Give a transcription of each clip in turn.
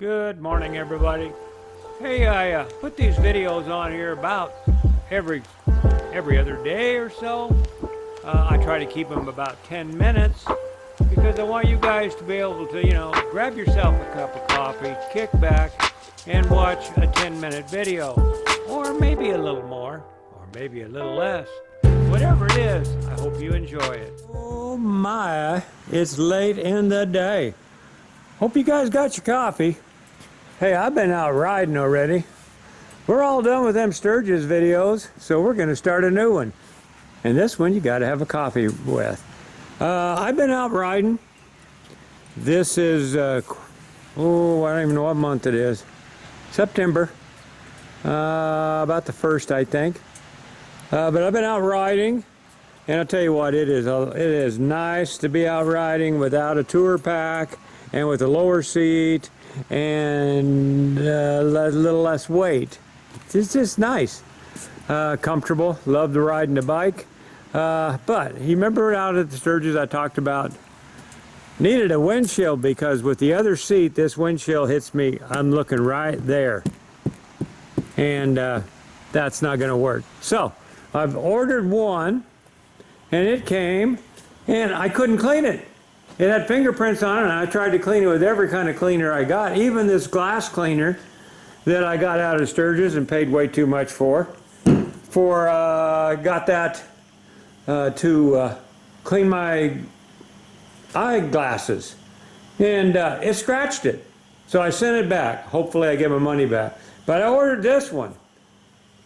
Good morning, everybody. Hey, I put these videos on here about every other day or so. I try to keep them about 10 minutes because I want you guys to be able to, grab yourself a cup of coffee, kick back, and watch a 10-minute video. Or maybe a little more, or maybe a little less. Whatever it is, I hope you enjoy it. Oh my, it's late in the day. Hope you guys got your coffee. Hey, I've been out riding already. We're all done with them Sturgis videos, so we're gonna start a new one. And this one you gotta have a coffee with. I've been out riding. This is, I don't even know what month it is. September. About the 1st, I think. But I've been out riding, and I'll tell you what, it is nice to be out riding without a tour pack and with a lower seat and a little less weight. It's just nice. Comfortable. Love to ride the bike. But you remember out at the Sturgis I talked about needed a windshield because with the other seat, this windshield hits me. I'm looking right there. And that's not going to work. So I've ordered one, and it came, and I couldn't clean it. It had fingerprints on it, and I tried to clean it with every kind of cleaner I got, even this glass cleaner that I got out of Sturgis and paid way too much for. Got that to clean my eyeglasses, and it scratched it. So I sent it back. Hopefully I get my money back. But I ordered this one.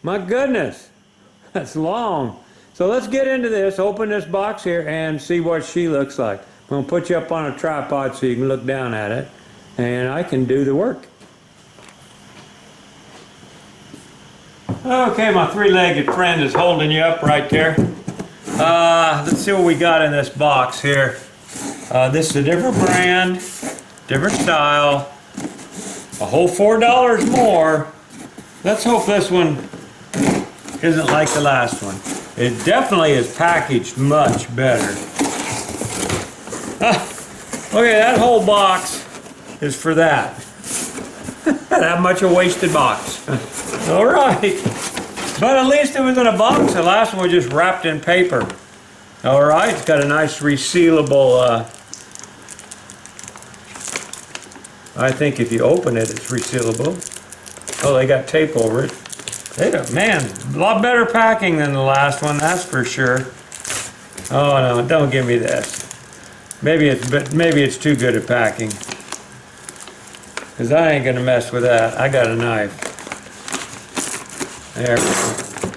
My goodness, that's long. So let's get into this, open this box here, and see what she looks like. I'm gonna put you up on a tripod so you can look down at it, and I can do the work. Okay, my three-legged friend is holding you up right there. Let's see what we got in this box here. This is a different brand, different style, a whole $4 more. Let's hope this one isn't like the last one. It definitely is packaged much better. Okay, that whole box is for that. That much a wasted box. All right. But at least it was in a box. The last one was just wrapped in paper. All right, it's got a nice resealable, I think if you open it, it's resealable. Oh, they got tape over it. Man, a lot better packing than the last one, that's for sure. Oh no, don't give me this. Maybe it's too good at packing. Because I ain't gonna mess with that. I got a knife. There we go.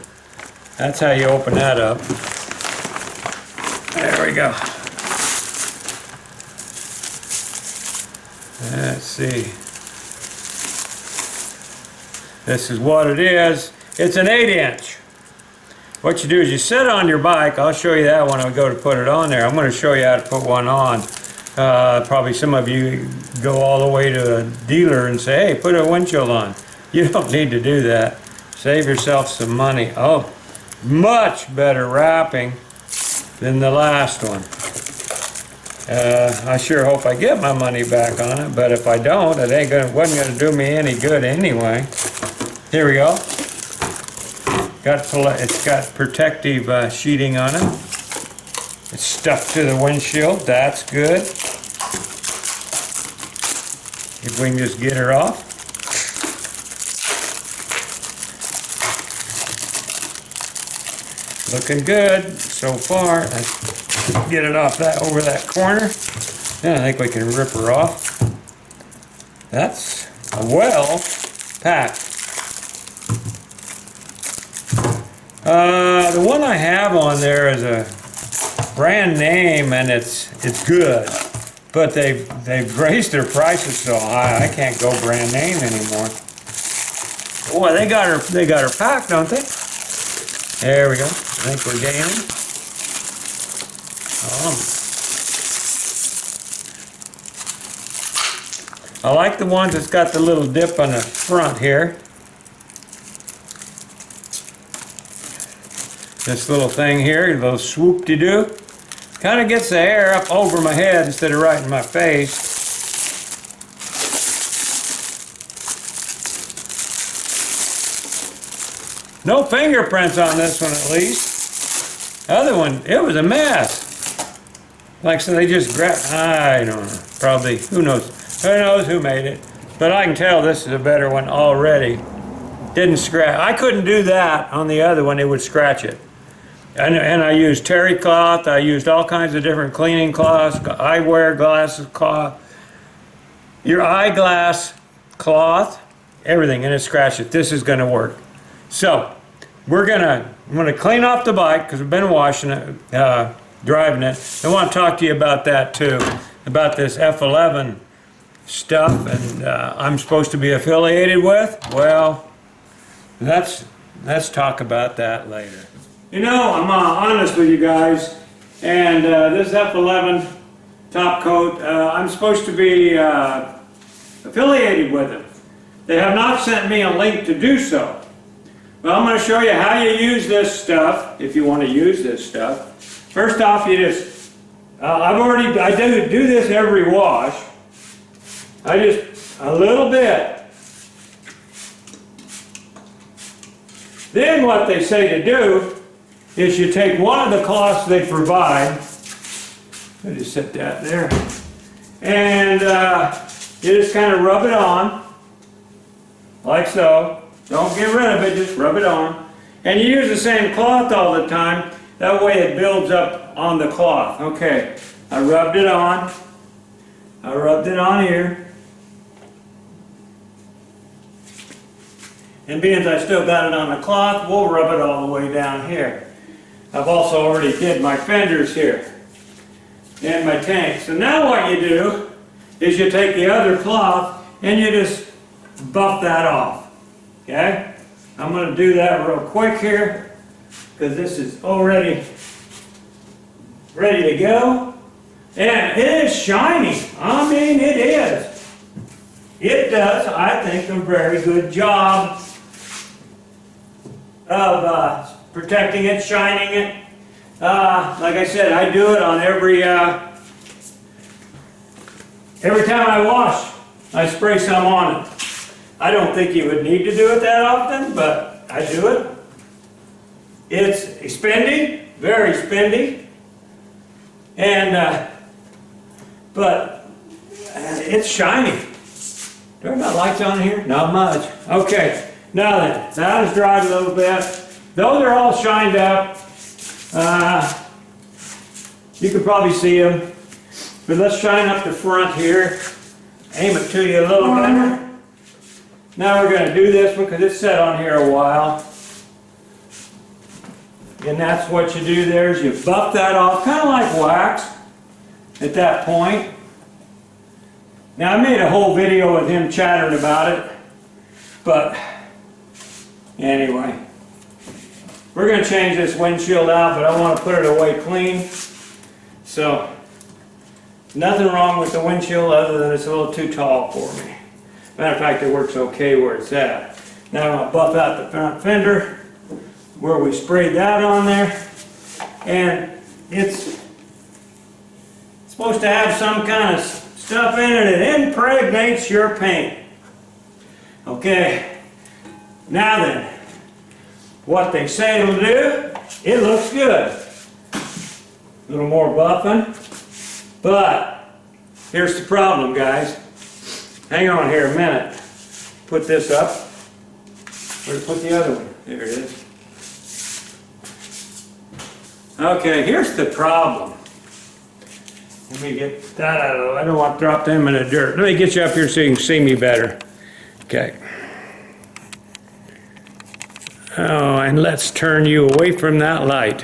That's how you open that up. There we go. Let's see. This is what it is. It's an 8-inch. What you do is you sit on your bike. I'll show you that when I go to put it on there. I'm going to show you how to put one on. Probably some of you go all the way to a dealer and say, hey, put a windshield on. You don't need to do that. Save yourself some money. Oh, much better wrapping than the last one. I sure hope I get my money back on it, but if I don't, it wasn't going to do me any good anyway. Here we go. It's got protective sheeting on it. It's stuck to the windshield. That's good. If we can just get her off. Looking good so far. Let's get it off over that corner. Yeah, I think we can rip her off. That's well packed. The one I have on there is a brand name, and it's good, but they've raised their prices so high I can't go brand name anymore. Boy, they got her packed, don't they? There we go. I think we're gaining. I like the ones that's got the little dip on the front here. This little thing here, a little swoop-de-doo. Kind of gets the air up over my head instead of right in my face. No fingerprints on this one at least. The other one, it was a mess. Like so they just grabbed, I don't know, probably, who knows who made it. But I can tell this is a better one already. Didn't scratch, I couldn't do that on the other one, it would scratch it. And I used terry cloth, I used all kinds of different cleaning cloths, eyewear glasses cloth, your eyeglass cloth, everything, and it scratched it. This is gonna work. So, I'm gonna clean off the bike, because we've been washing it, driving it. I want to talk to you about that too, about this F11 stuff, and I'm supposed to be affiliated with. Well, let's talk about that later. You know, I'm honest with you guys, and this F11 TopCoat, I'm supposed to be affiliated with them. They have not sent me a link to do so. Well, I'm going to show you how you use this stuff, if you want to use this stuff. First off, you just, I do this every wash. I just, a little bit. Then what they say to do is you take one of the cloths they provide, I just set that there, and you just kind of rub it on, like so. Don't get rid of it, just rub it on. And you use the same cloth all the time, that way it builds up on the cloth. Okay, I rubbed it on. I rubbed it on here. And being I still got it on the cloth, we'll rub it all the way down here. I've also already did my fenders here and my tank. So now what you do is you take the other cloth and you just buff that off. Okay? I'm going to do that real quick here because this is already ready to go. And it is shiny. I mean, it is. It does, I think, a very good job of protecting it, shining it. Like I said, I do it on every time I wash, I spray some on it. I don't think you would need to do it that often, but I do it. It's spendy, very spendy, and but it's shiny. Do I have my lights on here? Not much. Okay, now then, that is dried a little bit. Those are all shined up. You can probably see them, but let's shine up the front here. Aim it to you a little better. Now we're going to do this one because it's set on here a while. And that's what you do there is you buff that off, kind of like wax at that point. Now I made a whole video with him chattering about it, but anyway. We're going to change this windshield out, but I want to put it away clean. So, nothing wrong with the windshield other than it's a little too tall for me. Matter of fact, it works okay where it's at. Now I'm going to buff out the front fender where we sprayed that on there. And it's supposed to have some kind of stuff in it that impregnates your paint. Okay, now then, what they say it'll do, it looks good. A little more buffing, but here's the problem, guys. Hang on here a minute. Put this up. Where'd I put the other one? There it is. Okay, here's the problem. Let me get that out of the way. I don't want to drop them in the dirt. Let me get you up here so you can see me better. Okay. Oh, and let's turn you away from that light.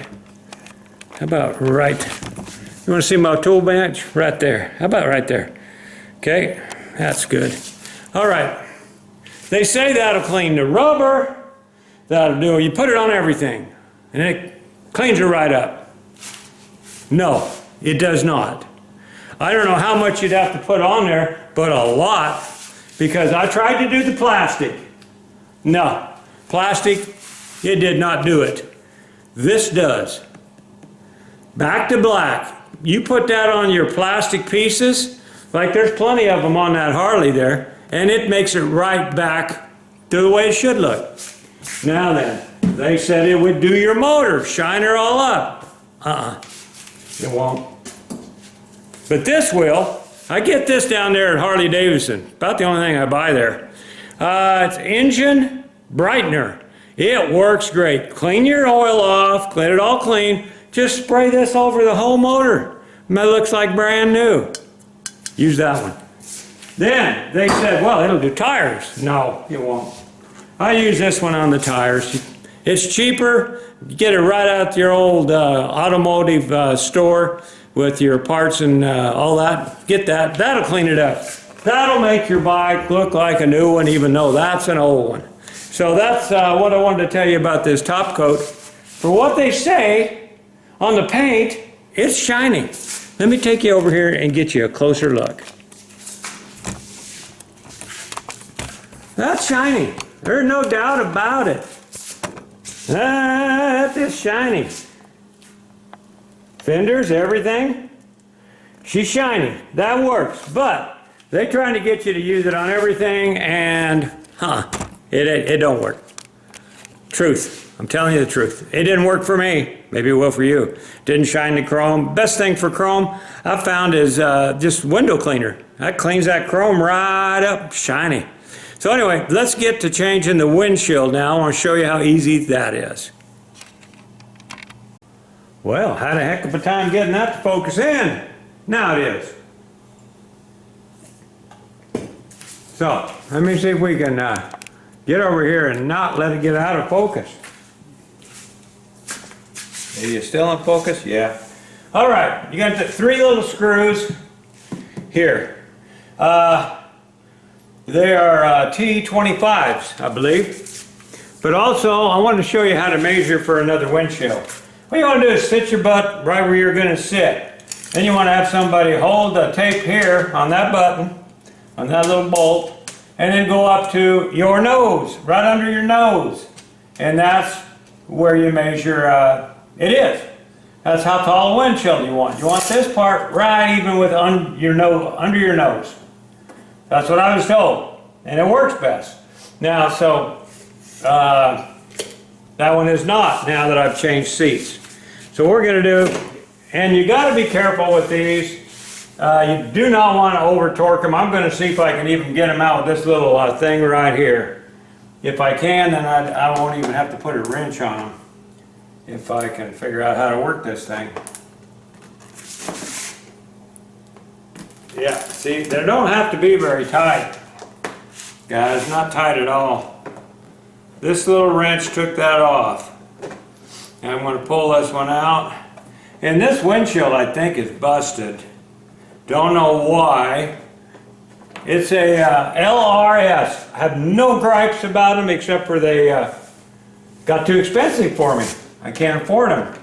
How about right? You want to see my tool bench? Right there. How about right there? Okay, that's good. All right. They say that'll clean the rubber. That'll do it. You put it on everything, and it cleans it right up. No, it does not. I don't know how much you'd have to put on there, but a lot, because I tried to do the plastic. No, plastic. It did not do it. This does. Back to black. You put that on your plastic pieces, like there's plenty of them on that Harley there, and it makes it right back to the way it should look. Now then, They said it would do your motor, shine her all up. It won't. But this will. I get this down there at Harley-Davidson. About the only thing I buy there. It's engine brightener. It works great. Clean your oil off, clean it all clean. Just spray this over the whole motor. It looks like brand new. Use that one. Then they said, well, it'll do tires. No, it won't. I use this one on the tires. It's cheaper. You get it right out your old automotive store with your parts and all that. Get that. That'll clean it up. That'll make your bike look like a new one, even though that's an old one. So that's what I wanted to tell you about this TopCoat. For what they say on the paint, it's shining. Let me take you over here and get you a closer look. That's shiny. There's no doubt about it. That is shiny. Fenders, everything. She's shiny. That works. But they're trying to get you to use it on everything, and it don't work. Truth. I'm telling you the truth. It didn't work for me. Maybe it will for you. Didn't shine the chrome. Best thing for chrome I found is just window cleaner. That cleans that chrome right up, shiny. So anyway, let's get to changing the windshield now. I want to show you how easy that is. Well, had a heck of a time getting that to focus in. Now it is. So, let me see if we can get over here and not let it get out of focus. Are you still in focus? Yeah. All right, you got the 3 little screws here. They are T25s, I believe. But also, I wanted to show you how to measure for another windshield. What you want to do is sit your butt right where you're going to sit. Then you want to have somebody hold the tape here on that button, on that little bolt, and then go up to your nose, right under your nose. And that's where you measure it is. That's how tall a windshield you want. You want this part right even with under your nose. That's what I was told, and it works best. Now, so that one is not, now that I've changed seats. So what we're going to do, and you got to be careful with these. You do not want to over torque them. I'm going to see if I can even get them out with this little thing right here. If I can, then I won't even have to put a wrench on them. If I can figure out how to work this thing. Yeah, see, they don't have to be very tight. Guys, not tight at all. This little wrench took that off. And I'm going to pull this one out. And this windshield, I think, is busted. Don't know why. It's a LRS. I have no gripes about them except for they got too expensive for me. I can't afford them.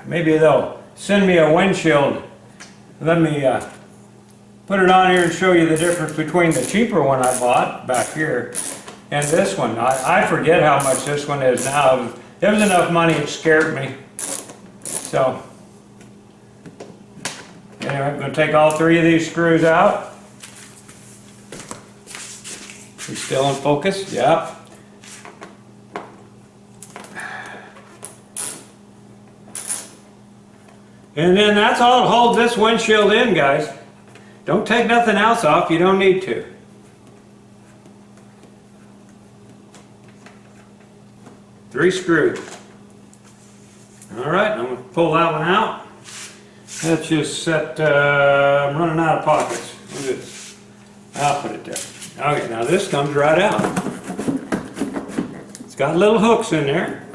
Maybe they'll send me a windshield. Let me put it on here and show you the difference between the cheaper one I bought back here and this one. I forget how much this one is now. It was enough money, it scared me. So, anyway, I'm going to take all 3 of these screws out. We still in focus? Yep. And then that's all to hold this windshield in, guys. Don't take nothing else off, you don't need to. Three screws. Alright, I'm going to pull that one out. Let's just set, I'm running out of pockets. Look at this. I'll put it there. Okay, now this comes right out. It's got little hooks in there.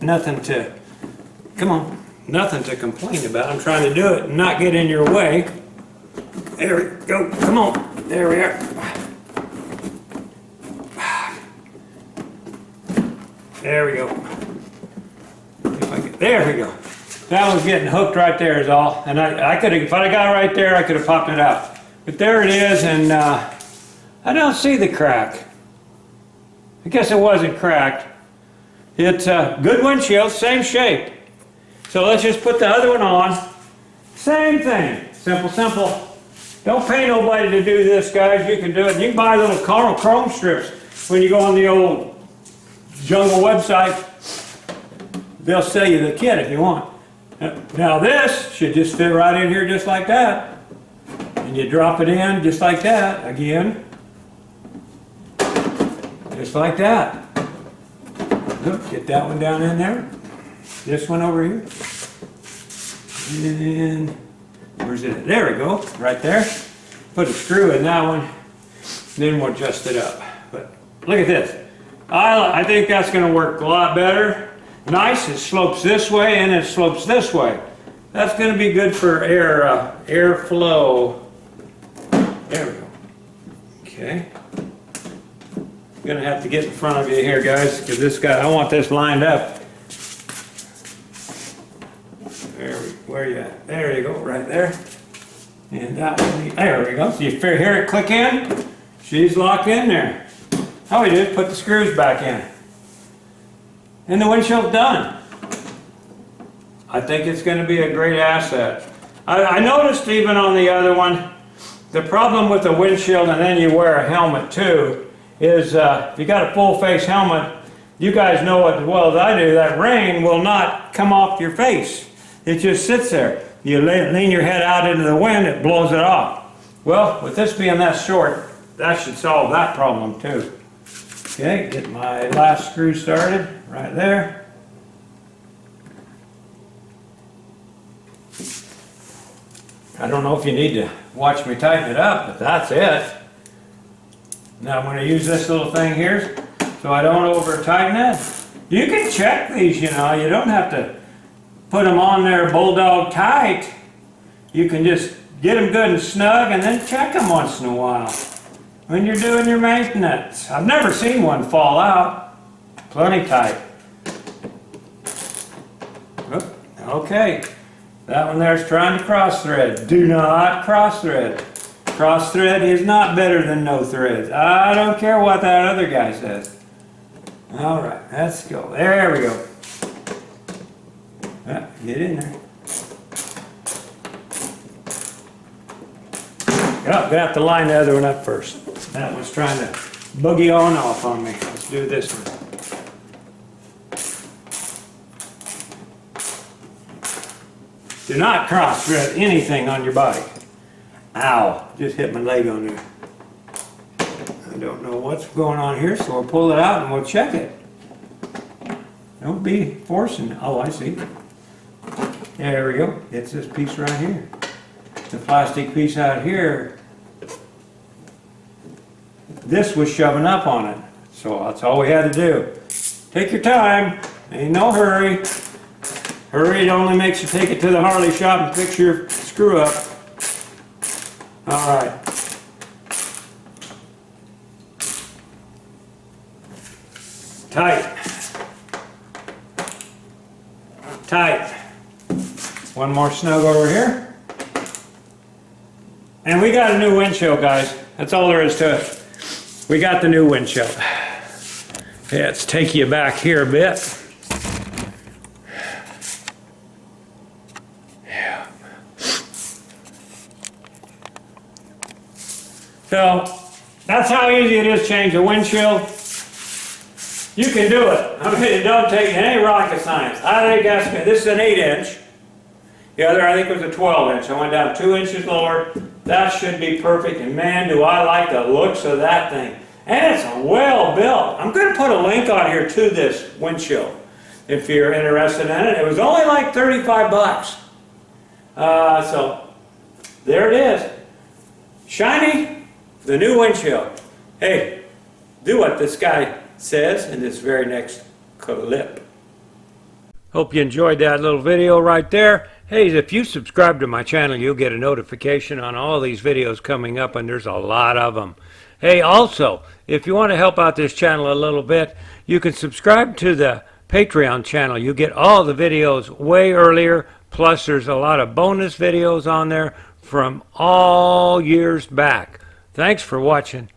Nothing to, come on, nothing to complain about. I'm trying to do it and not get in your way. There we go, come on, there we are. There we go. There we go. That was getting hooked right there is all. And I could have, if I got it right there, I could have popped it out. But there it is, and I don't see the crack. I guess it wasn't cracked. It's a good windshield, same shape. So let's just put the other one on. Same thing. Simple, simple. Don't pay nobody to do this, guys. You can do it. You can buy little chrome strips when you go on the old Jungle website. They'll sell you the kit if you want. Now this should just fit right in here just like that. And you drop it in just like that again. Just like that. Look, get that one down in there. This one over here. And where's it? There we go, right there. Put a screw in that one. Then we'll adjust it up. But look at this. I think that's going to work a lot better. Nice, it slopes this way and it slopes this way. That's going to be good for air flow. There we go. Okay. I'm going to have to get in front of you here, guys, because this guy, I want this lined up. Where are you at? There you go, right there. And that one, there we go. So you hear it click in? She's locked in there. All we do is put the screws back in. And the windshield's done. I think it's going to be a great asset. I noticed even on the other one, the problem with the windshield, and then you wear a helmet too, is if you got a full face helmet, you guys know it as well as I do, that rain will not come off your face. It just sits there. You lean your head out into the wind, it blows it off. Well, with this being that short, that should solve that problem too. Okay, get my last screw started right there. I don't know if you need to watch me tighten it up, but that's it. Now I'm going to use this little thing here so I don't over tighten it. You can check these, you know, you don't have to put them on there bulldog tight. You can just get them good and snug and then check them once in a while when you're doing your maintenance. I've never seen one fall out. Plenty tight. Okay, that one there's trying to cross thread. Do not cross thread. Cross thread is not better than no threads. I don't care what that other guy says. All right, let's go. There we go. Get in there. Oh, I'm gonna have to line the other one up first. That one's trying to boogie on off on me. Let's do this one. Do not cross thread anything on your body. Ow, just hit my leg on there. I don't know what's going on here, so we'll pull it out and we'll check it. Don't be forcing. Oh, I see. There we go. It's this piece right here. The plastic piece out here. This was shoving up on it. So that's all we had to do. Take your time. Ain't no hurry. Hurry, it only makes you take it to the Harley shop and fix your screw up. All right. Tight. Tight. One more snug over here. And we got a new windshield, guys. That's all there is to it. We got the new windshield. Yeah, let's take you back here a bit. Yeah. So, that's how easy it is to change a windshield. You can do it. I mean, it don't take any rocket science. I think that's good. This is an 8-inch. The other, I think, was a 12-inch. I went down 2 inches lower. That should be perfect. And man, do I like the looks of that thing. And it's well built. I'm going to put a link on here to this windshield if you're interested in it. It was only like 35 bucks. So, there it is. Shiny, the new windshield. Hey, do what this guy says in this very next clip. Hope you enjoyed that little video right there. Hey, if you subscribe to my channel, you'll get a notification on all these videos coming up, and there's a lot of them. Hey, also, if you want to help out this channel a little bit, you can subscribe to the Patreon channel. You get all the videos way earlier, plus there's a lot of bonus videos on there from all years back. Thanks for watching.